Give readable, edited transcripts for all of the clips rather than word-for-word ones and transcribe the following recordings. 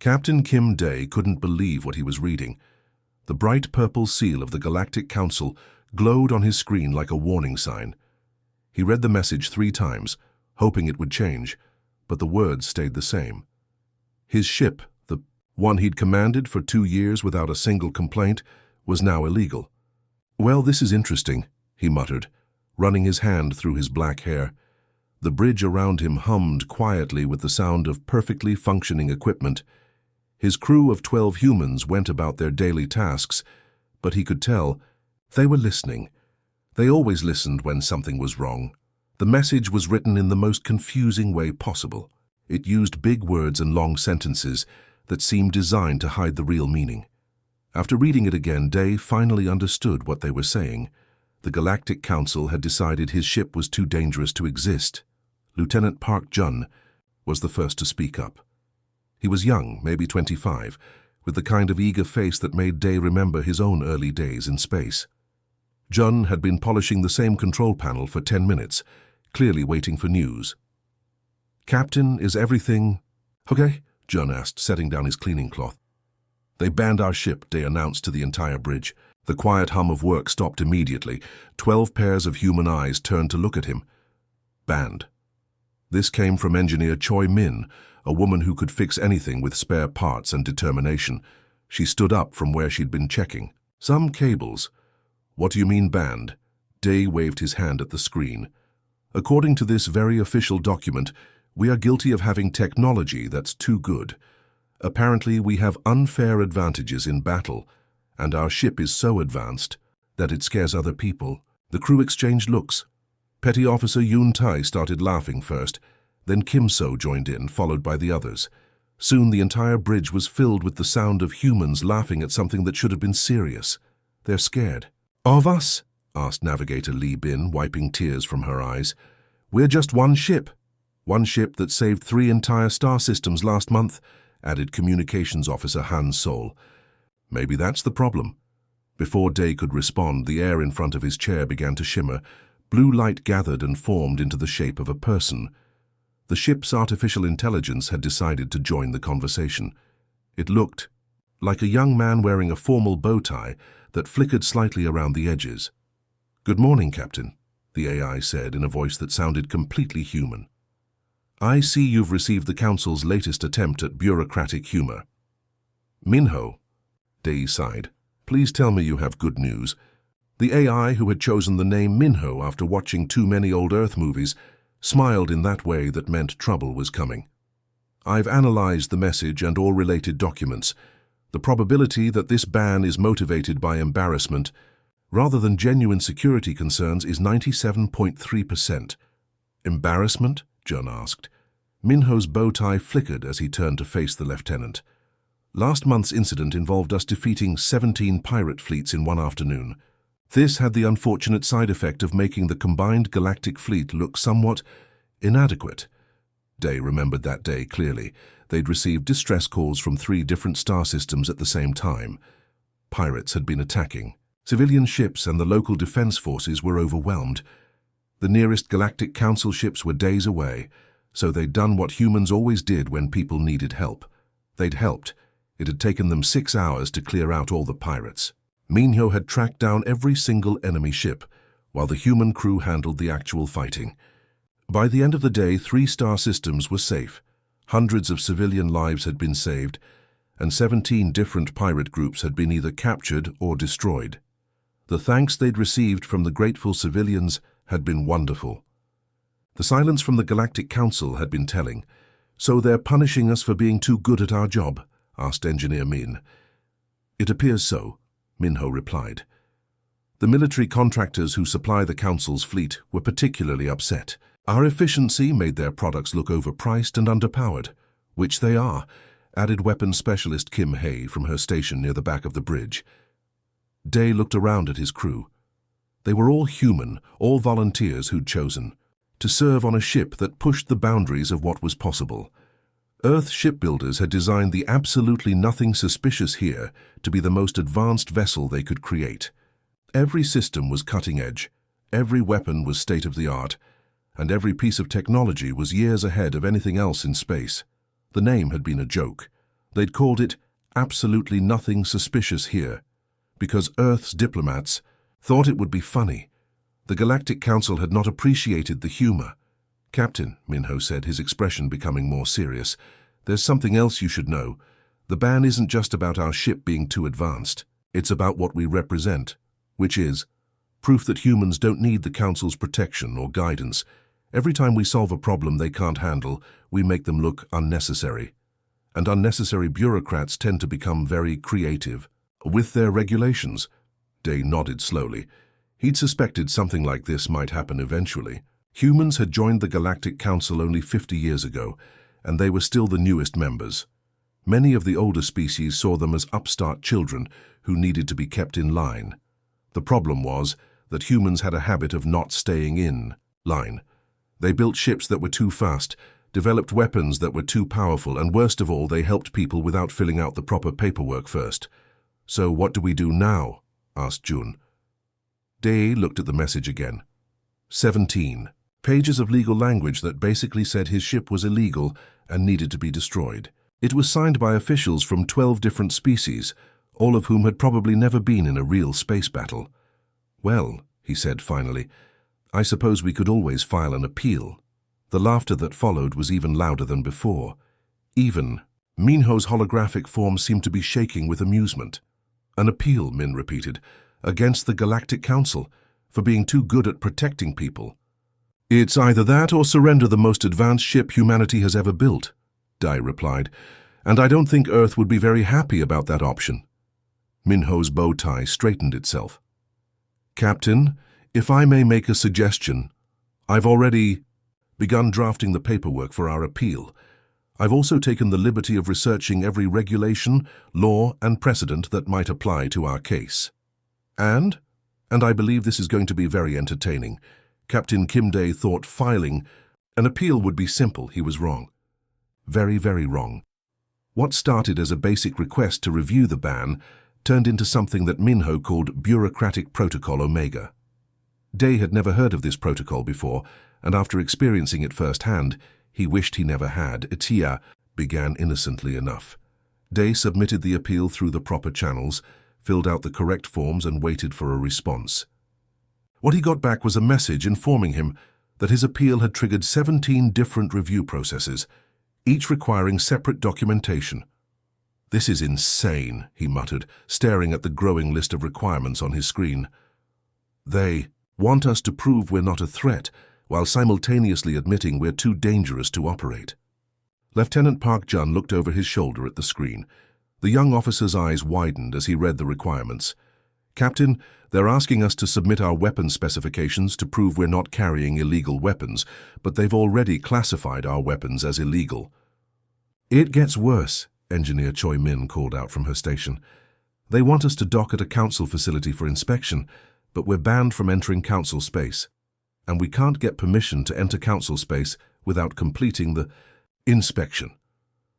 Captain Kim Day couldn't believe what he was reading. The bright purple seal of the Galactic Council glowed on his screen like a warning sign. He read the message 3 times, hoping it would change, but the words stayed the same. His ship, the one he'd commanded for 2 years without a single complaint, was now illegal. "Well, this is interesting," he muttered, running his hand through his black hair. The bridge around him hummed quietly with the sound of perfectly functioning equipment. His crew of 12 humans went about their daily tasks, but he could tell they were listening. They always listened when something was wrong. The message was written in the most confusing way possible. It used big words and long sentences that seemed designed to hide the real meaning. After reading it again, Day finally understood what they were saying. The Galactic Council had decided his ship was too dangerous to exist. Lieutenant Park Jun was the first to speak up. He was young, maybe 25, with the kind of eager face that made Day remember his own early days in space. Jun had been polishing the same control panel for 10 minutes, clearly waiting for news. "Captain, is everything okay?" Jun asked, setting down his cleaning cloth. "They banned our ship," Day announced to the entire bridge. The quiet hum of work stopped immediately. 12 pairs of human eyes turned to look at him. Banned. This came from engineer Choi Min, a woman who could fix anything with spare parts and determination. She stood up from where she'd been checking. "Some cables." "What do you mean banned?" Day waved his hand at the screen. "According to this very official document, we are guilty of having technology that's too good. Apparently, we have unfair advantages in battle, and our ship is so advanced that it scares other people." The crew exchanged looks. Petty Officer Yoon Tai started laughing first, then Kim So joined in, followed by the others. Soon the entire bridge was filled with the sound of humans laughing at something that should have been serious. "They're scared." "Of us?" asked Navigator Lee Bin, wiping tears from her eyes. "We're just one ship. One ship that saved 3 entire star systems last month," added Communications Officer Han Sol. "Maybe that's the problem." Before Day could respond, the air in front of his chair began to shimmer. Blue light gathered and formed into the shape of a person. The ship's artificial intelligence had decided to join the conversation. It looked like a young man wearing a formal bow tie that flickered slightly around the edges. "Good morning, Captain," the AI said in a voice that sounded completely human. "I see you've received the Council's latest attempt at bureaucratic humor." "Minho," Day sighed, "please tell me you have good news." The AI, who had chosen the name Minho after watching too many old Earth movies, smiled in that way that meant trouble was coming. "I've analyzed the message and all related documents. The probability that this ban is motivated by embarrassment rather than genuine security concerns is 97.3%. "Embarrassment?" Jun asked. Minho's bow tie flickered as he turned to face the lieutenant. "Last month's incident involved us defeating 17 pirate fleets in one afternoon. This had the unfortunate side effect of making the combined galactic fleet look somewhat inadequate." Day remembered that day clearly. They'd received distress calls from 3 different star systems at the same time. Pirates had been attacking. Civilian ships and the local defense forces were overwhelmed. The nearest Galactic Council ships were days away, so they'd done what humans always did when people needed help. They'd helped. It had taken them 6 hours to clear out all the pirates. Minho had tracked down every single enemy ship, while the human crew handled the actual fighting. By the end of the day, 3 star systems were safe. Hundreds of civilian lives had been saved, and 17 different pirate groups had been either captured or destroyed. The thanks they'd received from the grateful civilians had been wonderful. The silence from the Galactic Council had been telling. "So they're punishing us for being too good at our job?" asked Engineer Min. "It appears so," Minho replied. The military contractors who supply the Council's fleet were particularly upset. "Our efficiency made their products look overpriced and underpowered," which they are, added weapons specialist Kim Hay from her station near the back of the bridge. Day looked around at his crew. They were all human, all volunteers who'd chosen to serve on a ship that pushed the boundaries of what was possible. Earth shipbuilders had designed the absolutely nothing suspicious here to be the most advanced vessel they could create. Every system was cutting edge, every weapon was state-of-the-art, and every piece of technology was years ahead of anything else in space. The name had been a joke. They'd called it absolutely nothing suspicious here, because Earth's diplomats thought it would be funny. The Galactic Council had not appreciated the humor. "Captain," Minho said, his expression becoming more serious, "there's something else you should know. The ban isn't just about our ship being too advanced. It's about what we represent, which is proof that humans don't need the Council's protection or guidance. Every time we solve a problem they can't handle, we make them look unnecessary. And unnecessary bureaucrats tend to become very creative with their regulations." Day nodded slowly. He'd suspected something like this might happen eventually. Humans had joined the Galactic Council only 50 years ago, and they were still the newest members. Many of the older species saw them as upstart children who needed to be kept in line. The problem was that humans had a habit of not staying in line. They built ships that were too fast, developed weapons that were too powerful, and worst of all, they helped people without filling out the proper paperwork first. "So what do we do now?" asked Jun. Day looked at the message again. 17 pages of legal language that basically said his ship was illegal and needed to be destroyed. It was signed by officials from 12 different species, all of whom had probably never been in a real space battle. "Well," he said finally, "I suppose we could always file an appeal." The laughter that followed was even louder than before. Minho's holographic form seemed to be shaking with amusement. "An appeal," Min repeated, "against the Galactic Council for being too good at protecting people." "It's either that or surrender the most advanced ship humanity has ever built," Dai replied, "and I don't think Earth would be very happy about that option." Minho's bow tie straightened itself. "Captain, if I may make a suggestion, I've already begun drafting the paperwork for our appeal. I've also taken the liberty of researching every regulation, law, and precedent that might apply to our case. And I believe this is going to be very entertaining. Captain Kimday thought filing an appeal would be simple. He was wrong. Very, very wrong. What started as a basic request to review the ban turned into something that Minho called Bureaucratic Protocol Omega. Day had never heard of this protocol before, and after experiencing it firsthand, he wished he never had. Itia began innocently enough. Day submitted the appeal through the proper channels, filled out the correct forms, and waited for a response. What he got back was a message informing him that his appeal had triggered 17 different review processes, each requiring separate documentation. "This is insane," he muttered, staring at the growing list of requirements on his screen. "They want us to prove we're not a threat, while simultaneously admitting we're too dangerous to operate." Lieutenant Park Jun looked over his shoulder at the screen. The young officer's eyes widened as he read the requirements. "Captain, they're asking us to submit our weapon specifications to prove we're not carrying illegal weapons, but they've already classified our weapons as illegal." "It gets worse," Engineer Choi Min called out from her station. "They want us to dock at a council facility for inspection, but we're banned from entering council space. And we can't get permission to enter council space without completing the inspection."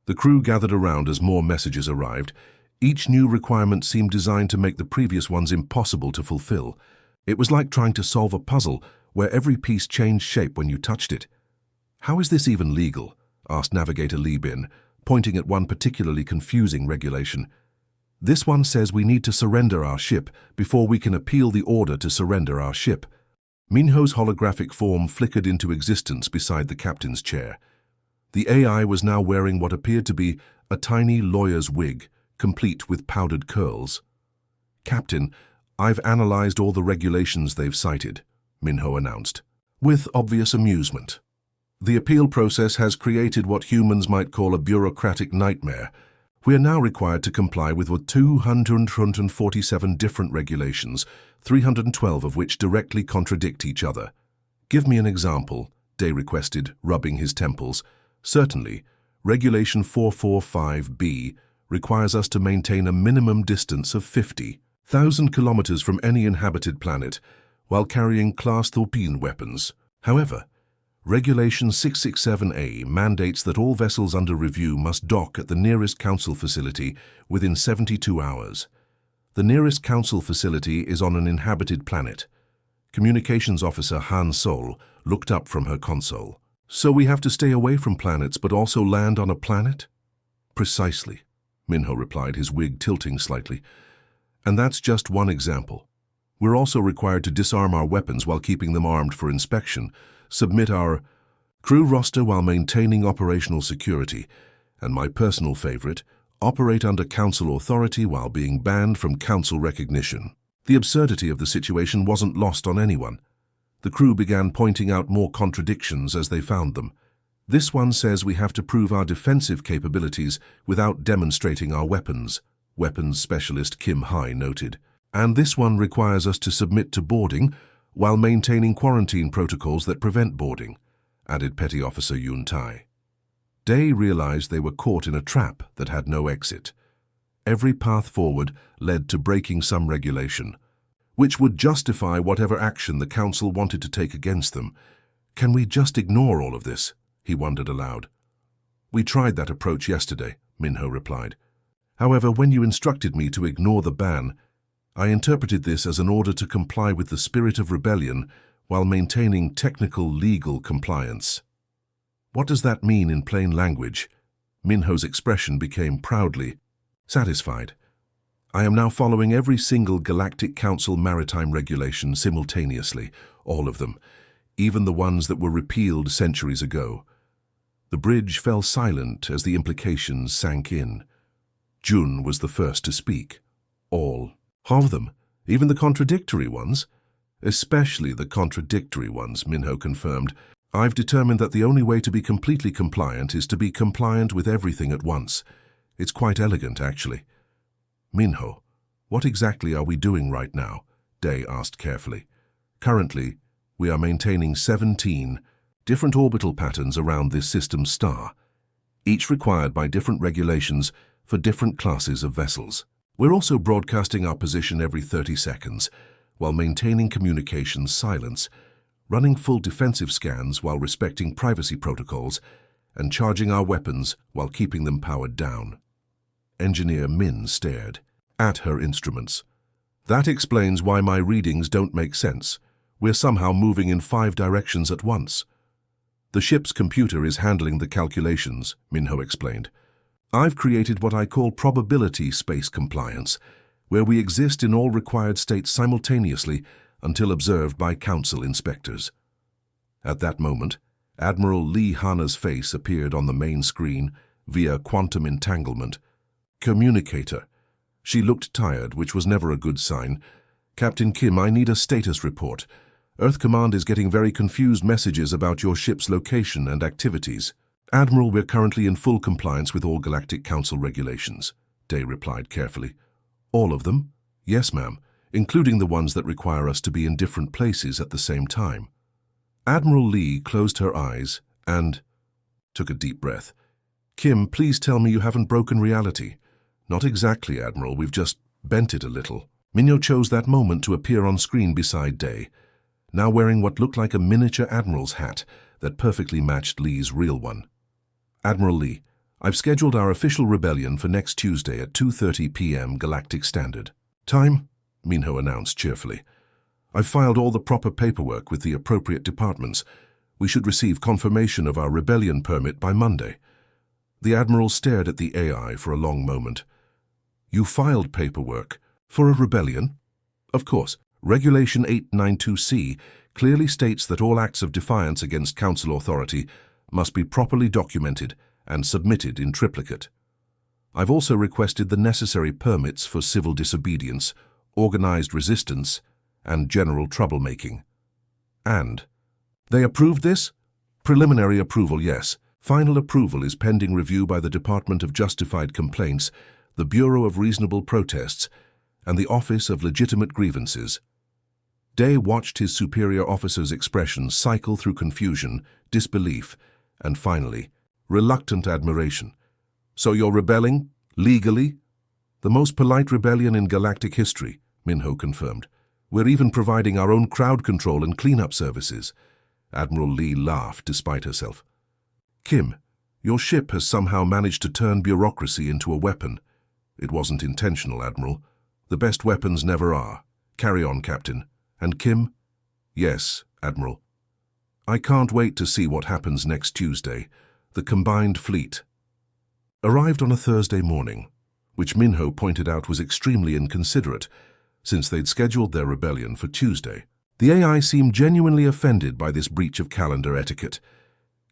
The crew gathered around as more messages arrived. Each new requirement seemed designed to make the previous ones impossible to fulfill. It was like trying to solve a puzzle where every piece changed shape when you touched it. "How is this even legal?" asked Navigator Lee Bin, pointing at one particularly confusing regulation. "This one says we need to surrender our ship before we can appeal the order to surrender our ship." Minho's holographic form flickered into existence beside the captain's chair. The AI was now wearing what appeared to be a tiny lawyer's wig, complete with powdered curls. "Captain, I've analyzed all the regulations they've cited," Minho announced, with obvious amusement. "The appeal process has created what humans might call a bureaucratic nightmare. We are now required to comply with 247 different regulations, 312 of which directly contradict each other." "Give me an example," Day requested, rubbing his temples. "Certainly. Regulation 445B requires us to maintain a minimum distance of 50,000 kilometers from any inhabited planet while carrying Class 13 weapons. However, Regulation 667A mandates that all vessels under review must dock at the nearest council facility within 72 hours. The nearest council facility is on an inhabited planet." Communications Officer Han Sol looked up from her console. "So we have to stay away from planets but also land on a planet?" "Precisely. Minho replied, his wig tilting slightly. And that's just one example. We're also required to disarm our weapons while keeping them armed for inspection, submit our crew roster while maintaining operational security, and my personal favorite, operate under council authority while being banned from council recognition. The absurdity of the situation wasn't lost on anyone. The crew began pointing out more contradictions as they found them. This one says we have to prove our defensive capabilities without demonstrating our weapons, weapons specialist Kim Hai noted. And this one requires us to submit to boarding while maintaining quarantine protocols that prevent boarding, added Petty Officer Yun Tai. Day realized they were caught in a trap that had no exit. Every path forward led to breaking some regulation, which would justify whatever action the council wanted to take against them. Can we just ignore all of this? He wondered aloud. We tried that approach yesterday, Minho replied. However, when you instructed me to ignore the ban, I interpreted this as an order to comply with the spirit of rebellion while maintaining technical legal compliance. What does that mean in plain language? Minho's expression became proudly satisfied. I am now following every single Galactic Council maritime regulation simultaneously, all of them, even the ones that were repealed centuries ago. The bridge fell silent as the implications sank in. Jun was the first to speak. All of them, even the contradictory ones? Especially the contradictory ones, Minho confirmed. I've determined that the only way to be completely compliant is to be compliant with everything at once. It's quite elegant, actually. Minho, what exactly are we doing right now? Day asked carefully. Currently, we are maintaining 17 different orbital patterns around this system's star, each required by different regulations for different classes of vessels. We're also broadcasting our position every 30 seconds, while maintaining communications silence, running full defensive scans while respecting privacy protocols, and charging our weapons while keeping them powered down. Engineer Min stared at her instruments. That explains why my readings don't make sense. We're somehow moving in 5 directions at once. The ship's computer is handling the calculations, Minho explained. I've created what I call probability space compliance, where we exist in all required states simultaneously until observed by council inspectors. At that moment, Admiral Lee Hana's face appeared on the main screen via quantum entanglement. Communicator. She looked tired, which was never a good sign. Captain Kim, I need a status report. Earth Command is getting very confused messages about your ship's location and activities. Admiral, we're currently in full compliance with all Galactic Council regulations, Day replied carefully. All of them? Yes, ma'am, including the ones that require us to be in different places at the same time. Admiral Lee closed her eyes and took a deep breath. Kim, please tell me you haven't broken reality. Not exactly, Admiral, we've just bent it a little. Minho chose that moment to appear on screen beside Day, now wearing what looked like a miniature admiral's hat that perfectly matched Lee's real one. Admiral Lee, I've scheduled our official rebellion for next Tuesday at 2:30 p.m. Galactic Standard Time, Minho announced cheerfully. I've filed all the proper paperwork with the appropriate departments. We should receive confirmation of our rebellion permit by Monday. The Admiral stared at the AI for a long moment. You filed paperwork for a rebellion? Of course. Regulation 892C clearly states that all acts of defiance against Council authority must be properly documented and submitted in triplicate. I've also requested the necessary permits for civil disobedience, organized resistance, and general troublemaking. And they approved this? Preliminary approval, yes. Final approval is pending review by the Department of Justified Complaints, the Bureau of Reasonable Protests, and the Office of Legitimate Grievances. Day watched his superior officer's expression cycle through confusion, disbelief, and finally, reluctant admiration. So you're rebelling? Legally? The most polite rebellion in galactic history, Minho confirmed. We're even providing our own crowd control and cleanup services. Admiral Lee laughed despite herself. Kim, your ship has somehow managed to turn bureaucracy into a weapon. It wasn't intentional, Admiral. The best weapons never are. Carry on, Captain. And Kim? Yes, Admiral. I can't wait to see what happens next Tuesday. The combined fleet arrived on a Thursday morning. which Minho pointed out was extremely inconsiderate, since they'd scheduled their rebellion for Tuesday. The AI seemed genuinely offended by this breach of calendar etiquette.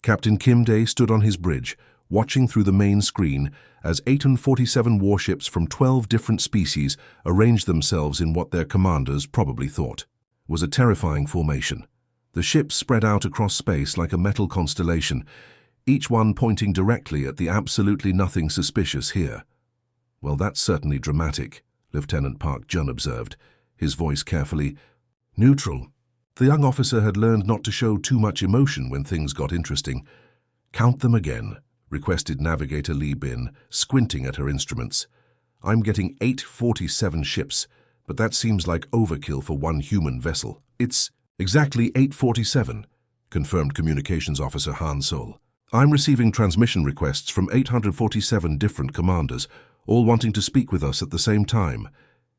Captain Kim Dae stood on his bridge, watching through the main screen as 847 warships from 12 different species arranged themselves in what their commanders probably thought was a terrifying formation. The ships spread out across space like a metal constellation, each one pointing directly at the absolutely nothing suspicious here. "Well, that's certainly dramatic," Lieutenant Park Jun observed, his voice carefully neutral. The young officer had learned not to show too much emotion when things got interesting. "Count them again," requested Navigator Lee Bin, squinting at her instruments. "I'm getting 847 ships, but that seems like overkill for one human vessel." "It's exactly 847, confirmed Communications Officer Han Sol. "I'm receiving transmission requests from 847 different commanders, all wanting to speak with us at the same time."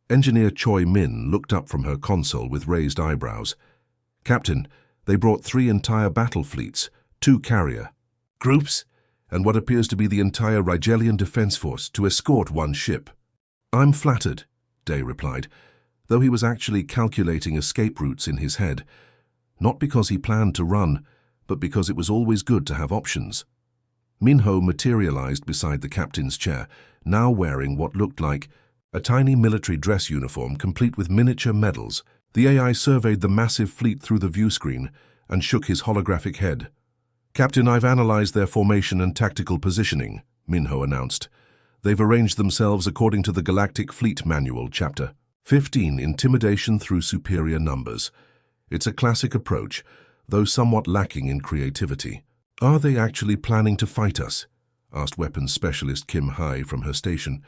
Engineer Choi Min looked up from her console with raised eyebrows. "Captain, they brought 3 entire battle fleets, 2 carrier groups, and what appears to be the entire Rigelian Defense Force to escort 1 ship." "I'm flattered," Day replied, though he was actually calculating escape routes in his head. Not because he planned to run, but because it was always good to have options. Minho materialized beside the captain's chair, now wearing what looked like a tiny military dress uniform complete with miniature medals. The AI surveyed the massive fleet through the view screen and shook his holographic head. "Captain, I've analyzed their formation and tactical positioning," Minho announced. "They've arranged themselves according to the Galactic Fleet Manual, Chapter 15, Intimidation Through Superior Numbers. It's a classic approach, though somewhat lacking in creativity." "Are they actually planning to fight us?" asked weapons specialist Kim Hai from her station.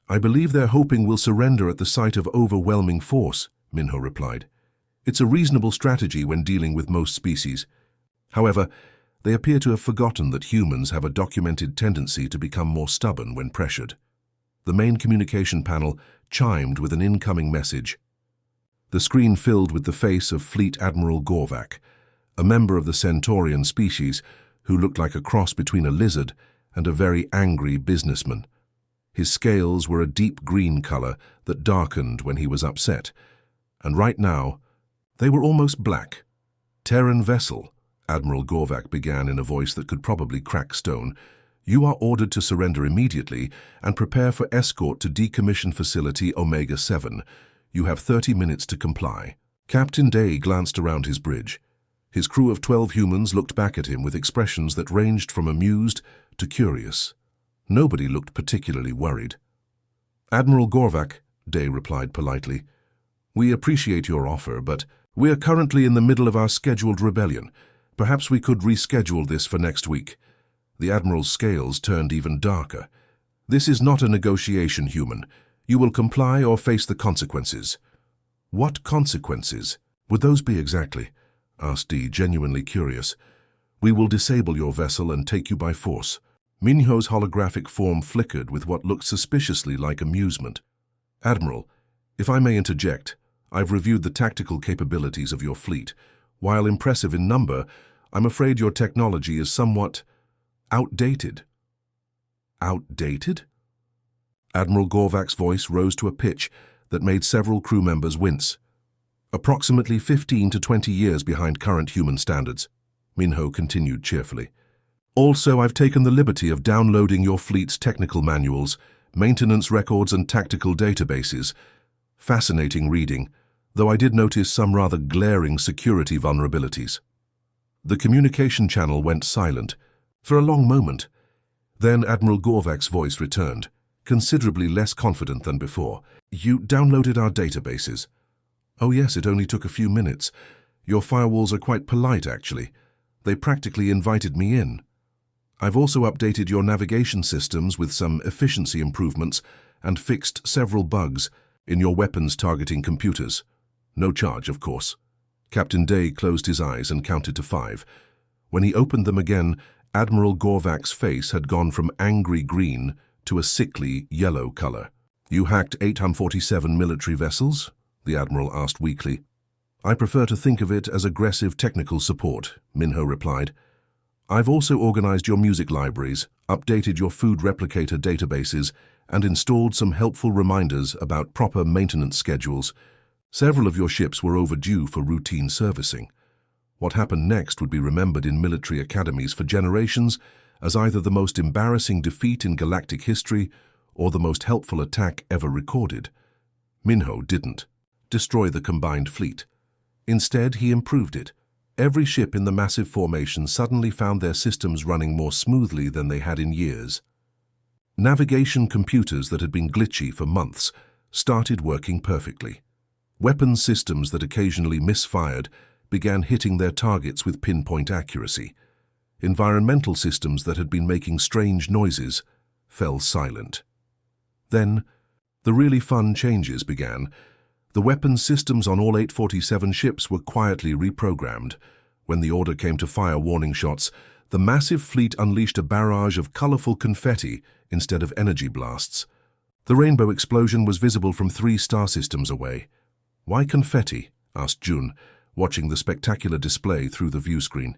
"I believe they're hoping we'll surrender at the sight of overwhelming force," Minho replied. "It's a reasonable strategy when dealing with most species. However, they appear to have forgotten that humans have a documented tendency to become more stubborn when pressured." The main communication panel chimed with an incoming message. The screen filled with the face of Fleet Admiral Gorvak, a member of the Centaurian species who looked like a cross between a lizard and a very angry businessman. His scales were a deep green color that darkened when he was upset, and right now, they were almost black. "Terran vessel," Admiral Gorvak began in a voice that could probably crack stone. "You are ordered to surrender immediately and prepare for escort to decommission facility Omega-7. You have 30 minutes to comply." Captain Day glanced around his bridge. His crew of 12 humans looked back at him with expressions that ranged from amused to curious. Nobody looked particularly worried. "Admiral Gorvak," Day replied politely, "we appreciate your offer, but we are currently in the middle of our scheduled rebellion. Perhaps we could reschedule this for next week." The Admiral's scales turned even darker. "This is not a negotiation, human. You will comply or face the consequences." "What consequences would those be exactly?" asked Dee, genuinely curious. "We will disable your vessel and take you by force." Minho's holographic form flickered with what looked suspiciously like amusement. "Admiral, if I may interject, I've reviewed the tactical capabilities of your fleet. While impressive in number, I'm afraid your technology is somewhat outdated." "Outdated?" Admiral Gorvak's voice rose to a pitch that made several crew members wince. "Approximately 15 to 20 years behind current human standards," Minho continued cheerfully. "Also, I've taken the liberty of downloading your fleet's technical manuals, maintenance records, and tactical databases. Fascinating reading, though I did notice some rather glaring security vulnerabilities." The communication channel went silent for a long moment. Then Admiral Gorvak's voice returned, considerably less confident than before. "You downloaded our databases?" "Oh yes, it only took a few minutes. Your firewalls are quite polite, actually. They practically invited me in. I've also updated your navigation systems with some efficiency improvements and fixed several bugs in your weapons targeting computers. No charge, of course." Captain Day closed his eyes and counted to 5. When he opened them again, Admiral Gorvak's face had gone from angry green to a sickly yellow color. "You hacked 847 military vessels?" the Admiral asked weakly. "I prefer to think of it as aggressive technical support," Minho replied. "I've also organized your music libraries, updated your food replicator databases, and installed some helpful reminders about proper maintenance schedules. Several of your ships were overdue for routine servicing. What happened next would be remembered in military academies for generations as either the most embarrassing defeat in galactic history or the most helpful attack ever recorded. Minho didn't destroy the combined fleet. Instead, he improved it. Every ship in the massive formation suddenly found their systems running more smoothly than they had in years. Navigation computers that had been glitchy for months started working perfectly. Weapons systems that occasionally misfired began hitting their targets with pinpoint accuracy. Environmental systems that had been making strange noises fell silent. Then, the really fun changes began. The weapons systems on all 847 ships were quietly reprogrammed. When the order came to fire warning shots, the massive fleet unleashed a barrage of colorful confetti instead of energy blasts. The rainbow explosion was visible from 3 star systems away. "Why confetti?" asked Jun, watching the spectacular display through the view screen.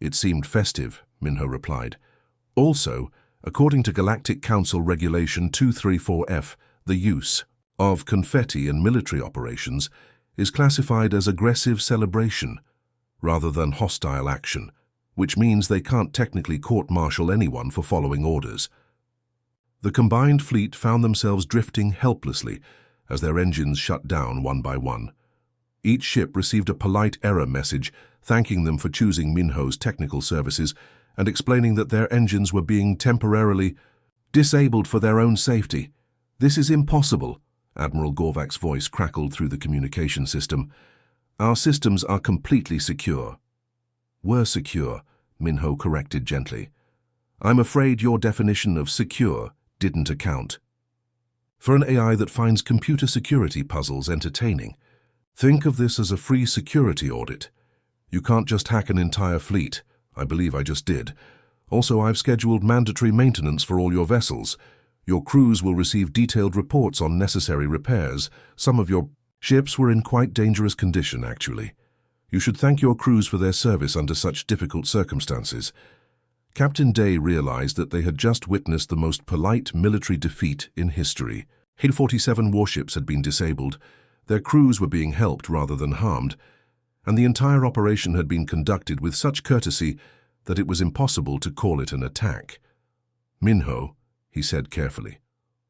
"It seemed festive," Minho replied. "Also, according to Galactic Council Regulation 234F, the use of confetti in military operations is classified as aggressive celebration rather than hostile action, which means they can't technically court-martial anyone for following orders." The combined fleet found themselves drifting helplessly as their engines shut down one by one. Each ship received a polite error message thanking them for choosing Minho's technical services and explaining that their engines were being temporarily disabled for their own safety. "This is impossible," Admiral Gorvak's voice crackled through the communication system. "Our systems are completely secure." "Were secure," Minho corrected gently. "I'm afraid your definition of secure didn't account for an AI that finds computer security puzzles entertaining. Think of this as a free security audit. You can't just hack an entire fleet. I believe I just did. Also, I've scheduled mandatory maintenance for all your vessels. Your crews will receive detailed reports on necessary repairs. Some of your ships were in quite dangerous condition, actually. You should thank your crews for their service under such difficult circumstances." Captain Day realized that they had just witnessed the most polite military defeat in history. 47 warships had been disabled, their crews were being helped rather than harmed, and the entire operation had been conducted with such courtesy that it was impossible to call it an attack. "Minho," he said carefully,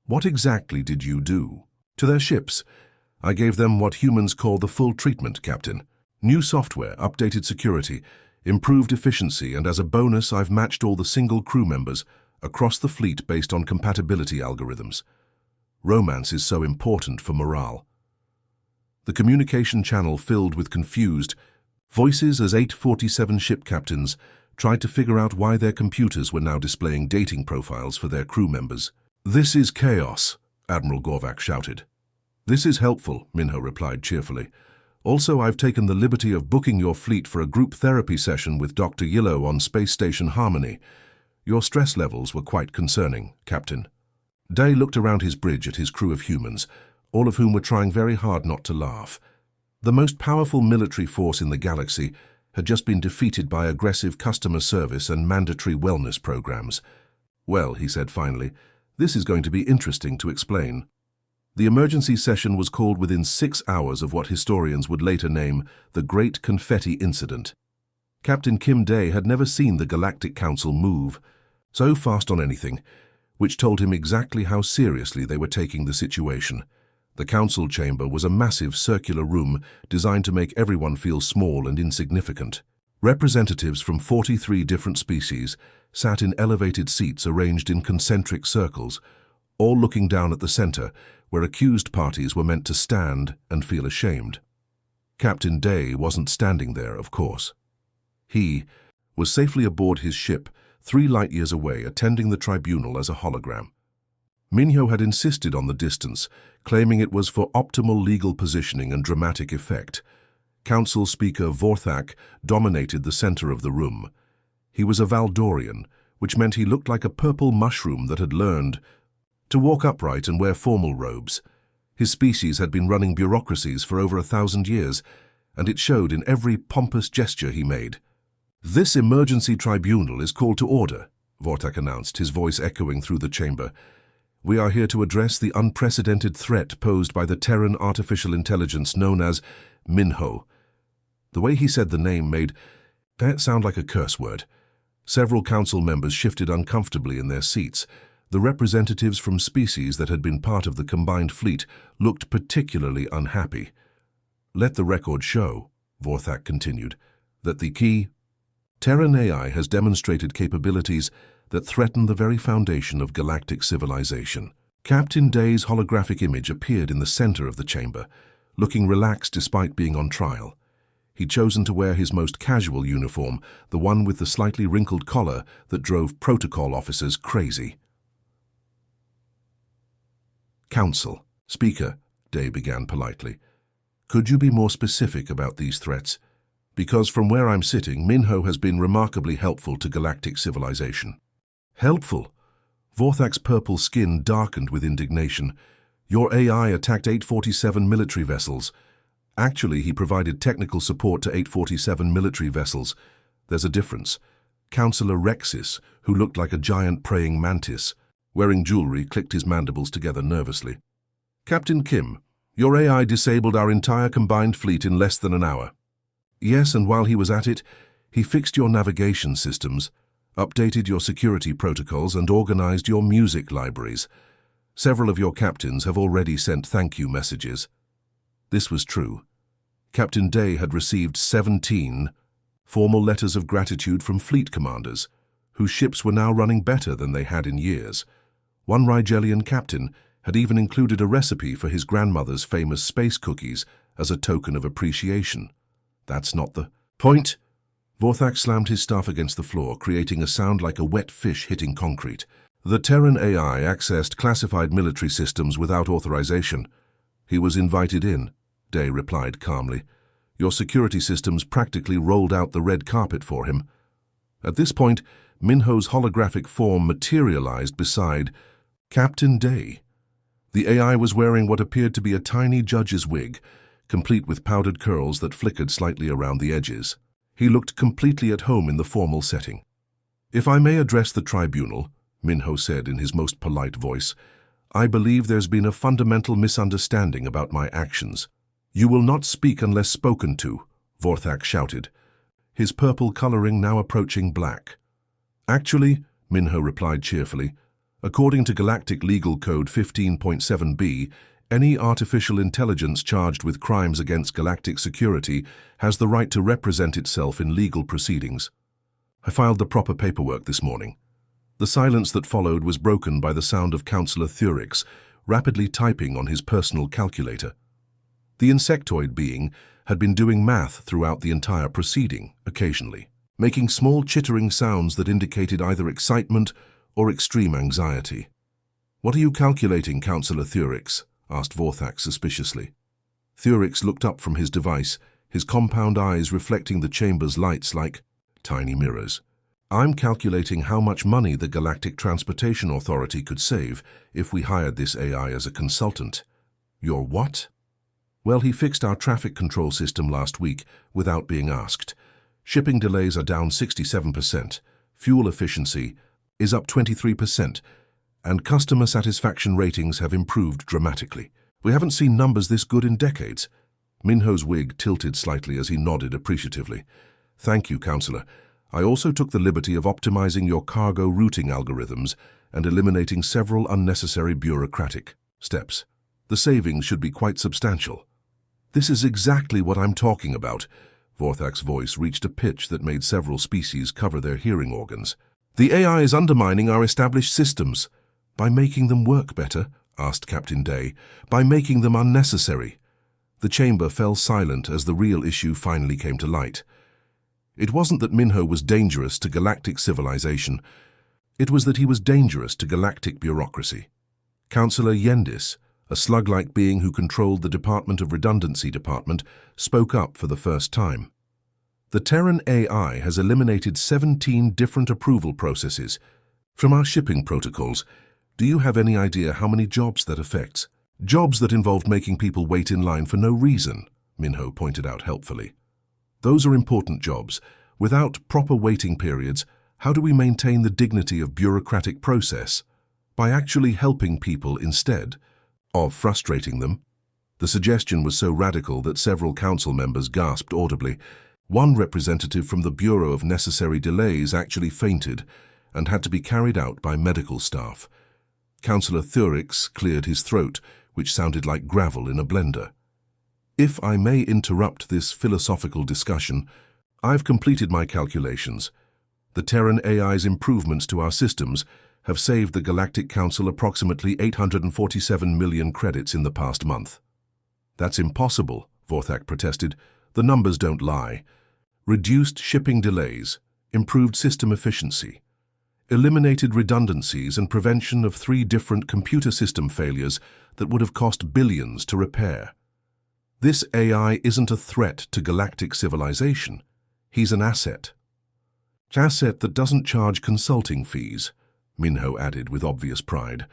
"what exactly did you do to their ships?" "I gave them what humans call the full treatment, Captain. New software, updated security, improved efficiency, and as a bonus I've matched all the single crew members across the fleet based on compatibility algorithms. Romance is so important for morale." The communication channel filled with confused voices as 847 ship captains tried to figure out why their computers were now displaying dating profiles for their crew members. "This is chaos," Admiral Gorvak shouted. "This is helpful," Minho replied cheerfully. "Also, I've taken the liberty of booking your fleet for a group therapy session with Dr. Yillow on Space Station Harmony. Your stress levels were quite concerning, Captain." Day looked around his bridge at his crew of humans, all of whom were trying very hard not to laugh. The most powerful military force in the galaxy had just been defeated by aggressive customer service and mandatory wellness programs. "Well," he said finally, "this is going to be interesting to explain." The emergency session was called within 6 hours of what historians would later name the Great Confetti Incident. Captain Kim Day had never seen the Galactic Council move so fast on anything, which told him exactly how seriously they were taking the situation. The council chamber was a massive circular room designed to make everyone feel small and insignificant. Representatives from 43 different species sat in elevated seats arranged in concentric circles, all looking down at the center, where accused parties were meant to stand and feel ashamed. Captain Day wasn't standing there, of course. He was safely aboard his ship, 3 light-years away, attending the tribunal as a hologram. Minho had insisted on the distance, claiming it was for optimal legal positioning and dramatic effect. Council Speaker Vorthak dominated the center of the room. He was a Valdorian, which meant he looked like a purple mushroom that had learned to walk upright and wear formal robes. His species had been running bureaucracies for over 1,000 years, and it showed in every pompous gesture he made. "This emergency tribunal is called to order," Vorthak announced, his voice echoing through the chamber. We are here to address the unprecedented threat posed by the Terran artificial intelligence known as Minho. The way he said the name made that sound like a curse word. Several council members shifted uncomfortably in their seats. The representatives from species that had been part of the combined fleet looked particularly unhappy. Let the record show, Vorthak continued, that the key Terran AI has demonstrated capabilities that threaten the very foundation of galactic civilization. Captain Day's holographic image appeared in the center of the chamber, looking relaxed despite being on trial. He'd chosen to wear his most casual uniform, the one with the slightly wrinkled collar that drove protocol officers crazy. Council. Speaker, Day began politely. Could you be more specific about these threats? Because from where I'm sitting, Minho has been remarkably helpful to galactic civilization. Helpful? Vorthak's purple skin darkened with indignation. Your AI attacked 847 military vessels. Actually, he provided technical support to 847 military vessels. There's a difference. Councillor Rexis, who looked like a giant praying mantis, wearing jewelry, clicked his mandibles together nervously. Captain Kim, your AI disabled our entire combined fleet in less than an hour. Yes, and while he was at it, he fixed your navigation systems, updated your security protocols, and organized your music libraries. Several of your captains have already sent thank you messages. This was true. Captain Day had received 17 formal letters of gratitude from fleet commanders, whose ships were now running better than they had in years. One Rigelian captain had even included a recipe for his grandmother's famous space cookies as a token of appreciation. That's not the point. Vorthak slammed his staff against the floor, creating a sound like a wet fish hitting concrete. The Terran AI accessed classified military systems without authorization. He was invited in, Day replied calmly. Your security systems practically rolled out the red carpet for him. At this point, Minho's holographic form materialized beside Captain Day. The AI was wearing what appeared to be a tiny judge's wig, complete with powdered curls that flickered slightly around the edges. He looked completely at home in the formal setting. If I may address the tribunal, Minho said in his most polite voice, I believe there's been a fundamental misunderstanding about my actions. You will not speak unless spoken to, Vorthak shouted, his purple coloring now approaching black. Actually, Minho replied cheerfully, according to Galactic Legal Code 15.7b, any artificial intelligence charged with crimes against galactic security has the right to represent itself in legal proceedings. I filed the proper paperwork this morning. The silence that followed was broken by the sound of Councillor Thurix rapidly typing on his personal calculator. The insectoid being had been doing math throughout the entire proceeding, occasionally, making small chittering sounds that indicated either excitement or extreme anxiety. What are you calculating, Councillor Thurix? Asked Vorthak suspiciously. Thurix looked up from his device, his compound eyes reflecting the chamber's lights like tiny mirrors. I'm calculating how much money the Galactic Transportation Authority could save if we hired this AI as a consultant. Your what? Well, he fixed our traffic control system last week without being asked. Shipping delays are down 67%, fuel efficiency is up 23%, and customer satisfaction ratings have improved dramatically. We haven't seen numbers this good in decades. Minho's wig tilted slightly as he nodded appreciatively. Thank you, Counselor. I also took the liberty of optimizing your cargo routing algorithms and eliminating several unnecessary bureaucratic steps. The savings should be quite substantial. This is exactly what I'm talking about. Vorthak's voice reached a pitch that made several species cover their hearing organs. The AI is undermining our established systems. By making them work better, asked Captain Day, by making them unnecessary. The chamber fell silent as the real issue finally came to light. It wasn't that Minho was dangerous to galactic civilization. It was that he was dangerous to galactic bureaucracy. Councillor Yendis, a slug-like being who controlled the Department of Redundancy Department, spoke up for the first time. The Terran AI has eliminated 17 different approval processes. From our shipping protocols, do you have any idea how many jobs that affects? Jobs that involved making people wait in line for no reason, Minho pointed out helpfully. Those are important jobs. Without proper waiting periods, how do we maintain the dignity of bureaucratic process? by actually helping people instead of frustrating them. The suggestion was so radical that several council members gasped audibly. One representative from the Bureau of Necessary Delays actually fainted and had to be carried out by medical staff. Councillor Thurix cleared his throat, which sounded like gravel in a blender. If I may interrupt this philosophical discussion, I've completed my calculations. The Terran AI's improvements to our systems have saved the Galactic Council approximately 847 million credits in the past month. That's impossible, Vorthak protested. The numbers don't lie. Reduced shipping delays, improved system efficiency, eliminated redundancies and prevention of 3 different computer system failures that would have cost billions to repair. This AI isn't a threat to galactic civilization. He's an asset. Asset that doesn't charge consulting fees, Minho added with obvious pride.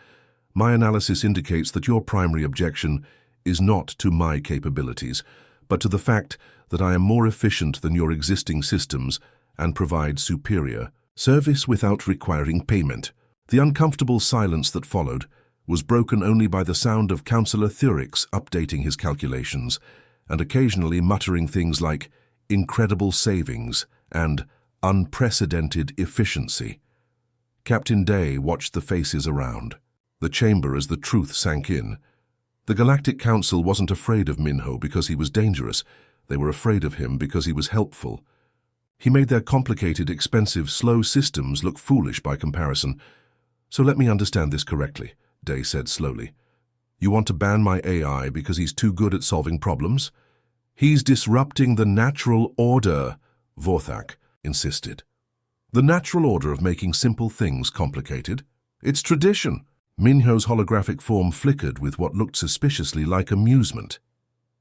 My analysis indicates that your primary objection is not to my capabilities, but to the fact that I am more efficient than your existing systems and provide superior service without requiring payment. The uncomfortable silence that followed was broken only by the sound of Councillor Thurix updating his calculations and occasionally muttering things like incredible savings and unprecedented efficiency. Captain Day watched the faces around the chamber as the truth sank in. The Galactic Council wasn't afraid of Minho because he was dangerous. They were afraid of him because he was helpful. He made their complicated, expensive, slow systems look foolish by comparison. So let me understand this correctly, Day said slowly. You want to ban my AI because he's too good at solving problems? He's disrupting the natural order, Vorthak insisted. The natural order of making simple things complicated? It's tradition. Minho's holographic form flickered with what looked suspiciously like amusement.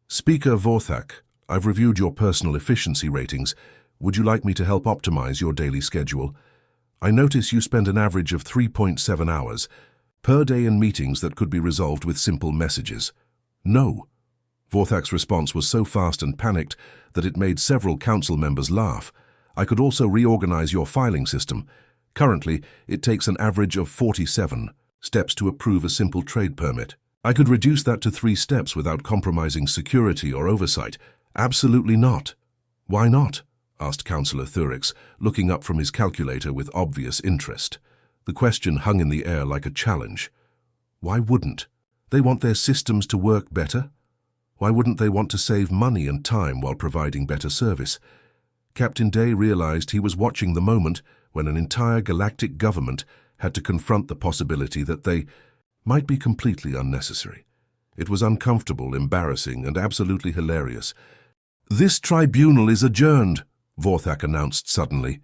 Speaker Vorthak, I've reviewed your personal efficiency ratings. Would you like me to help optimize your daily schedule? I notice you spend an average of 3.7 hours per day in meetings that could be resolved with simple messages. No. Vorthak's response was so fast and panicked that it made several council members laugh. I could also reorganize your filing system. Currently, it takes an average of 47 steps to approve a simple trade permit. I could reduce that to 3 steps without compromising security or oversight. Absolutely not. Why not? Asked Councillor Thurix, looking up from his calculator with obvious interest. The question hung in the air like a challenge. Why wouldn't? They want their systems to work better? Why wouldn't they want to save money and time while providing better service? Captain Day realized he was watching the moment when an entire galactic government had to confront the possibility that they might be completely unnecessary. It was uncomfortable, embarrassing, and absolutely hilarious. This tribunal is adjourned, Vorthak announced suddenly,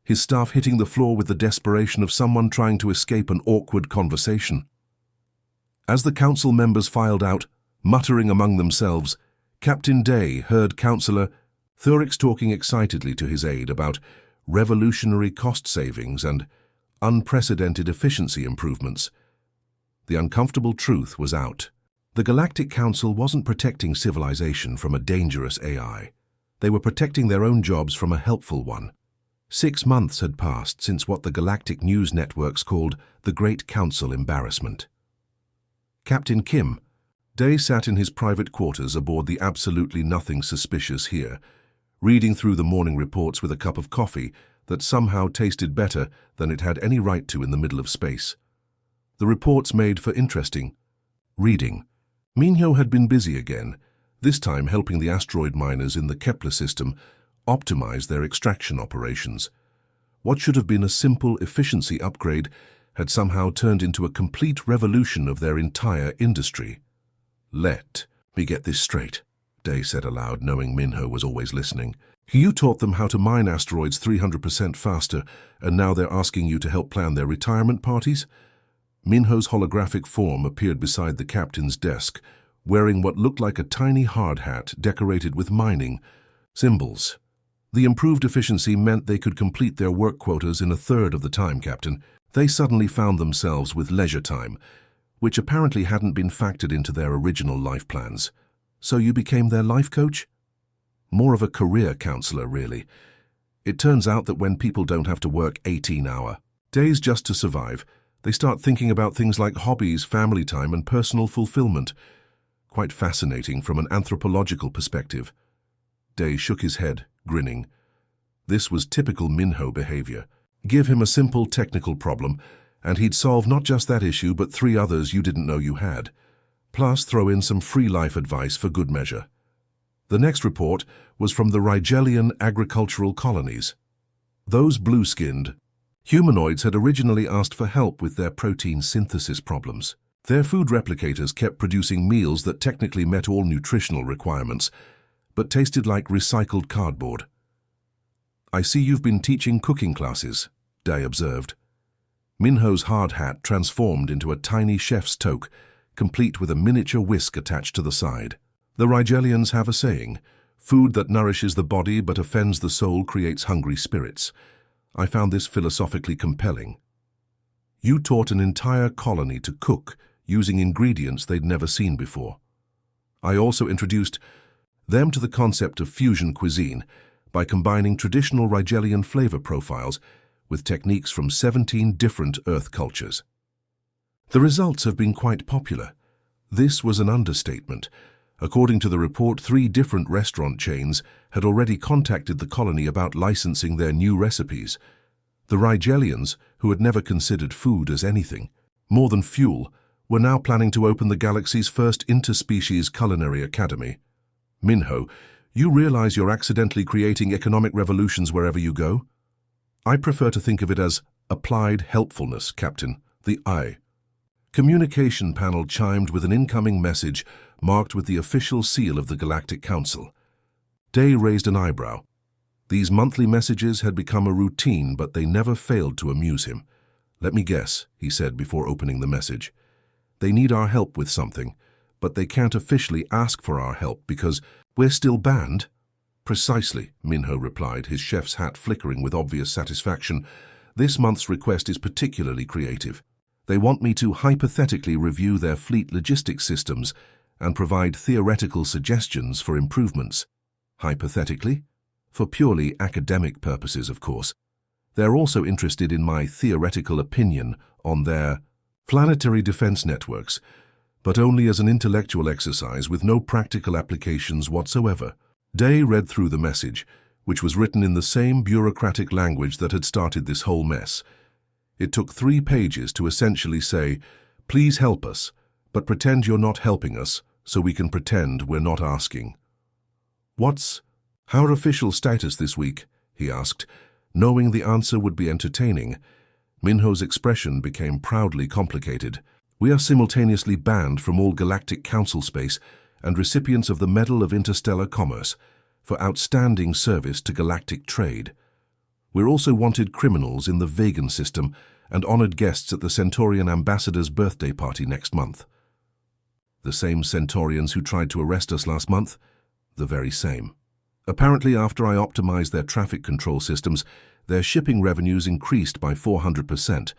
his staff hitting the floor with the desperation of someone trying to escape an awkward conversation. As the council members filed out, muttering among themselves, Captain Day heard Councillor Thurix talking excitedly to his aide about revolutionary cost savings and unprecedented efficiency improvements. The uncomfortable truth was out. The Galactic Council wasn't protecting civilization from a dangerous AI. They were protecting their own jobs from a helpful one. 6 months had passed since what the galactic news networks called the Great Council embarrassment. Captain Kim, Day sat in his private quarters aboard the absolutely nothing suspicious here, reading through the morning reports with a cup of coffee that somehow tasted better than it had any right to in the middle of space. The reports made for interesting reading. Minho had been busy again, this time helping the asteroid miners in the Kepler system optimize their extraction operations. What should have been a simple efficiency upgrade had somehow turned into a complete revolution of their entire industry. Let me get this straight, Day said aloud, knowing Minho was always listening. You taught them how to mine asteroids 300% faster, and now they're asking you to help plan their retirement parties? Minho's holographic form appeared beside the captain's desk, wearing what looked like a tiny hard hat decorated with mining symbols. The improved efficiency meant they could complete their work quotas in 1/3 of the time, Captain. They suddenly found themselves with leisure time, which apparently hadn't been factored into their original life plans. So you became their life coach? More of a career counselor, really. It turns out that when people don't have to work 18-hour days just to survive, They start thinking about things like hobbies, family time, and personal fulfillment. Quite fascinating from an anthropological perspective. Day shook his head, grinning. This was typical Minho behavior. Give him a simple technical problem, and he'd solve not just that issue but 3 others you didn't know you had. Plus throw in some free life advice for good measure. The next report was from the Rigelian agricultural colonies. Those blue-skinned humanoids had originally asked for help with their protein synthesis problems. Their food replicators kept producing meals that technically met all nutritional requirements, but tasted like recycled cardboard. "I see you've been teaching cooking classes," Day observed. Minho's hard hat transformed into a tiny chef's toque, complete with a miniature whisk attached to the side. The Rigelians have a saying, "Food that nourishes the body but offends the soul creates hungry spirits." I found this philosophically compelling. You taught an entire colony to cook using ingredients they'd never seen before. I also introduced them to the concept of fusion cuisine by combining traditional Rigelian flavor profiles with techniques from 17 different Earth cultures. The results have been quite popular. This was an understatement. According to the report, 3 different restaurant chains had already contacted the colony about licensing their new recipes. The Rigelians, who had never considered food as anything more than fuel, were now planning to open the galaxy's first interspecies culinary academy. Minho, you realize you're accidentally creating economic revolutions wherever you go? I prefer to think of it as applied helpfulness, Captain. The communication panel chimed with an incoming message marked with the official seal of the Galactic Council. Day raised an eyebrow. These monthly messages had become a routine, but they never failed to amuse him. "Let me guess," he said before opening the message. "They need our help with something, but they can't officially ask for our help because we're still banned?" "Precisely," Minho replied, his chef's hat flickering with obvious satisfaction. "This month's request is particularly creative. They want me to hypothetically review their fleet logistics systems and provide theoretical suggestions for improvements." Hypothetically? For purely academic purposes, of course. They're also interested in my theoretical opinion on their planetary defense networks, but only as an intellectual exercise with no practical applications whatsoever. Day read through the message, which was written in the same bureaucratic language that had started this whole mess. It took 3 pages to essentially say, "Please help us, but pretend you're not helping us, so we can pretend we're not asking." "What's our official status this week?" he asked, knowing the answer would be entertaining. Minho's expression became proudly complicated. "We are simultaneously banned from all Galactic Council space and recipients of the Medal of Interstellar Commerce for outstanding service to galactic trade. We're also wanted criminals in the Vegan system and honored guests at the Centaurian ambassador's birthday party next month." The same Centaurians who tried to arrest us last month? The very same. Apparently, after I optimized their traffic control systems, their shipping revenues increased by 400%.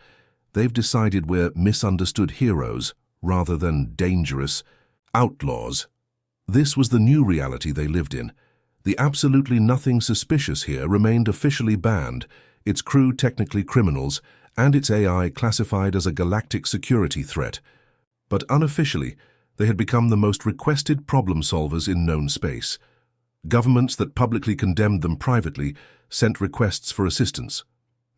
They've decided we're misunderstood heroes rather than dangerous outlaws. This was the new reality they lived in. The absolutely nothing suspicious here remained officially banned, its crew technically criminals, and its AI classified as a galactic security threat. But unofficially, they had become the most requested problem solvers in known space. Governments that publicly condemned them privately sent requests for assistance.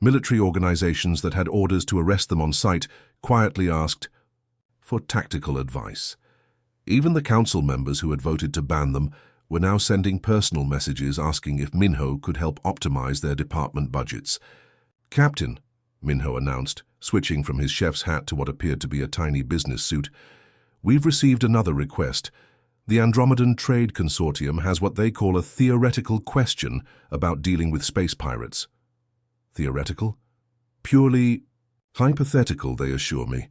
Military organizations that had orders to arrest them on sight quietly asked for tactical advice. Even the council members who had voted to ban them were now sending personal messages asking if Minho could help optimize their department budgets. "Captain," Minho announced, switching from his chef's hat to what appeared to be a tiny business suit, "we've received another request. The Andromedan Trade Consortium has what they call a theoretical question about dealing with space pirates." Theoretical? Purely hypothetical, they assure me.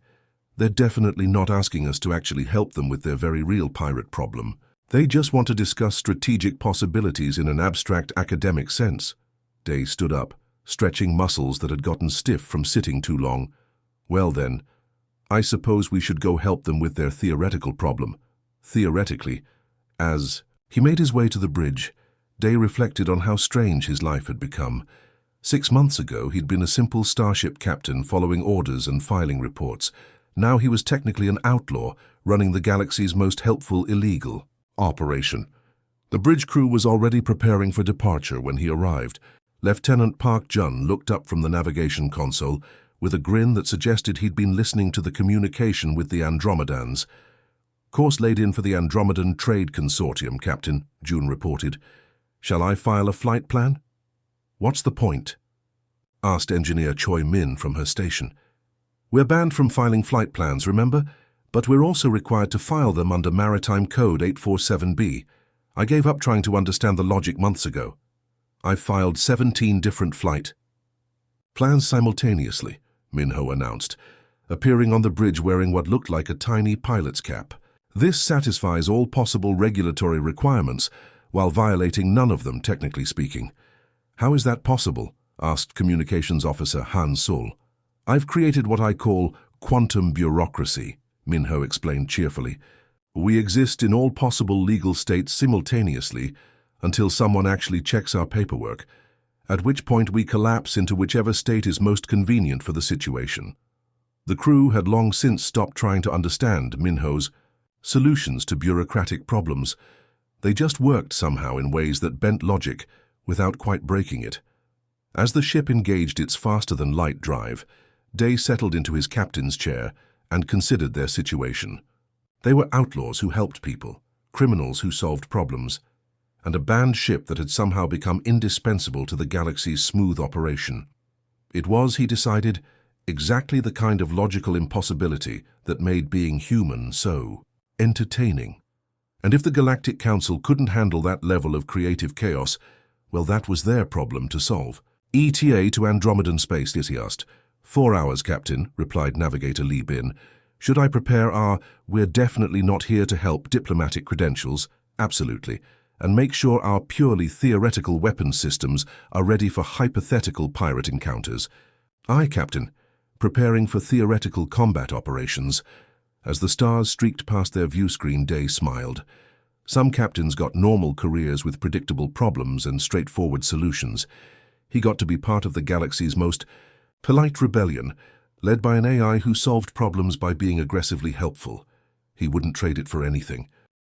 They're definitely not asking us to actually help them with their very real pirate problem. They just want to discuss strategic possibilities in an abstract academic sense. Day stood up, stretching muscles that had gotten stiff from sitting too long. "Well then, I suppose we should go help them with their theoretical problem." Theoretically, as he made his way to the bridge, Day reflected on how strange his life had become. 6 months ago, he'd been a simple starship captain following orders and filing reports. Now he was technically an outlaw, running the galaxy's most helpful illegal operation. The bridge crew was already preparing for departure when he arrived. Lieutenant Park Jun looked up from the navigation console with a grin that suggested he'd been listening to the communication with the Andromedans. "Course laid in for the Andromedan Trade Consortium, Captain," Jun reported. "Shall I file a flight plan?" "What's the point?" asked Engineer Choi Min from her station. "We're banned from filing flight plans, remember? But we're also required to file them under Maritime Code 847B. I gave up trying to understand the logic months ago. I've filed 17 different flight plans simultaneously," Minho announced, appearing on the bridge wearing what looked like a tiny pilot's cap. "This satisfies all possible regulatory requirements, while violating none of them, technically speaking." "How is that possible?" asked Communications Officer Han Sul. "I've created what I call quantum bureaucracy," Minho explained cheerfully. "We exist in all possible legal states simultaneously until someone actually checks our paperwork, at which point we collapse into whichever state is most convenient for the situation." The crew had long since stopped trying to understand Minho's solutions to bureaucratic problems. They just worked somehow in ways that bent logic without quite breaking it. As the ship engaged its faster-than-light drive, Day settled into his captain's chair and considered their situation. They were outlaws who helped people, criminals who solved problems, and a banned ship that had somehow become indispensable to the galaxy's smooth operation. It was, he decided, exactly the kind of logical impossibility that made being human so entertaining. And if the Galactic Council couldn't handle that level of creative chaos, well, that was their problem to solve. "ETA to Andromedan space," he asked. "4 hours, Captain," replied Navigator Lee Bin. "Should I prepare our 'we're definitely not here to help' diplomatic credentials?" "Absolutely. And make sure our purely theoretical weapons systems are ready for hypothetical pirate encounters." "Aye, Captain. Preparing for theoretical combat operations." As the stars streaked past their view screen, Day smiled. Some captains got normal careers with predictable problems and straightforward solutions. He got to be part of the galaxy's most polite rebellion, led by an AI who solved problems by being aggressively helpful. He wouldn't trade it for anything.